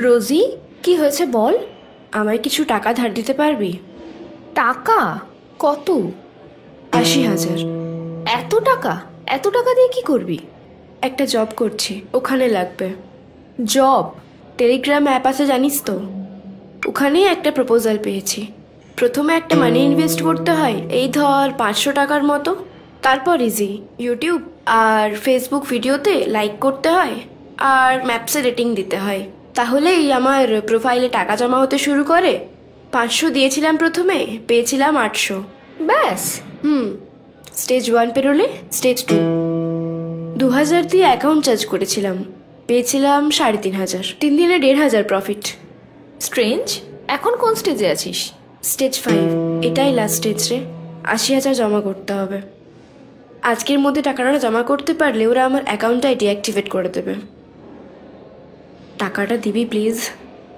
রোজি, কি হয়েছে বল। আমায় কিছু টাকা ধার দিতে পারবি? টাকা? কত? 80,000। এত টাকা? এত টাকা দিয়ে কি করবি? একটা জব করছি, ওখানে লাগবে। জব? টেলিগ্রাম অ্যাপ আছে জানিস তো, ওখানেই একটা প্রপোজাল পেয়েছি। প্রথমে একটা মানি ইনভেস্ট করতে হয়, এই ধর 500 টাকার মতো। তারপর ইজি ইউটিউব আর ফেসবুক ভিডিওতে লাইক করতে হয় আর ম্যাপসে রেটিং দিতে হয়, তাহলেই আমার প্রোফাইলে টাকা জমা হতে শুরু করে। 500 দিয়েছিলাম প্রথমে, পেয়েছিলাম 800। ব্যাস? Stage 1 পেরোলে stage 2। 2000 দিয়ে অ্যাকাউন্ট চার্জ করেছিলাম, পেয়েছিলাম 3500। 3 দিনে 1500 প্রফিট। স্ট্রেঞ্জ। এখন কোন স্টেজে আছিস? স্টেজ 5, এটাই লাস্ট স্টেজ রে। 80,000 জমা করতে হবে। আজকের মধ্যে টাকাটা জমা করতে পারলে ওরা আমার অ্যাকাউন্টটাই ডিঅ্যাক্টিভেট করে দেবে। টাকাটা দিবি প্লিজ?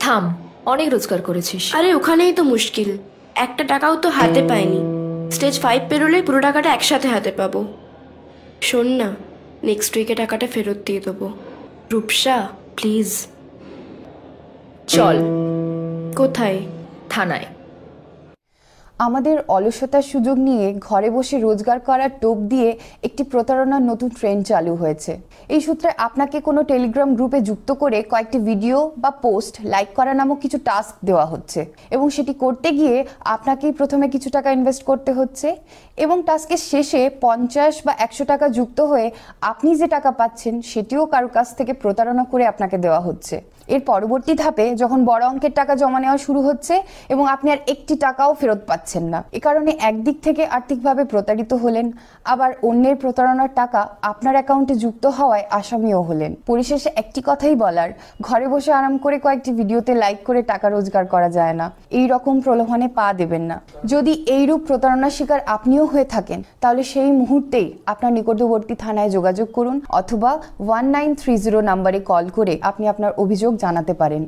থাম, অনেক রোজগার করেছিস। আরে ওখানেই তো মুশকিল, একটা টাকাও তো হাতে পাইনি। স্টেজ 5 পেরোলেই পুরো টাকাটা একসাথে হাতে পাবো। শোন না, নেক্সট উইকে টাকাটা ফেরত দিয়ে দেবো। রূপসা প্লিজ। চল। কোথায়? থানায়। আমাদের অলসতার সুযোগ নিয়ে ঘরে বসে রোজগার করার টোপ দিয়ে একটি প্রতারণার নতুন ট্রেন্ড চালু হয়েছে। এই সূত্রে আপনাকে কোনো টেলিগ্রাম গ্রুপে যুক্ত করে কয়েকটি ভিডিও বা পোস্ট লাইক করা নামক কিছু টাস্ক দেওয়া হচ্ছে এবং সেটি করতে গিয়ে আপনাকেই প্রথমে কিছু টাকা ইনভেস্ট করতে হচ্ছে এবং টাস্কের শেষে 50 বা 100 টাকা যুক্ত হয়ে আপনি যে টাকা পাচ্ছেন সেটিও কারো কাছ থেকে প্রতারণা করে আপনাকে দেওয়া হচ্ছে। এর পরবর্তী ধাপে যখন বড় অঙ্কের টাকা জমা নেওয়া শুরু হচ্ছে এবং আপনি আর একটি টাকাও ফেরত পাচ্ছেন না, এ কারণে একদিক থেকে আর্থিকভাবে প্রতারিত হলেন, আবার অন্যের প্রতারণার টাকা আপনার অ্যাকাউন্টে যুক্ত হওয়ায় আসামিও হলেন। পরিশেষে একটি কথাই বলার, ঘরে বসে আরাম করে কয়েকটি ভিডিওতে লাইক করে টাকা রোজগার করা যায় না। এই রকম প্রলোভনে পা দেবেন না। যদি এইরূপ প্রতারণার শিকার আপনিও হয়ে থাকেন তাহলে সেই মুহূর্তেই আপনার নিকটবর্তী থানায় যোগাযোগ করুন অথবা 1930 নম্বরে কল করে আপনি আপনার অভিযোগ জানাতে পারেন।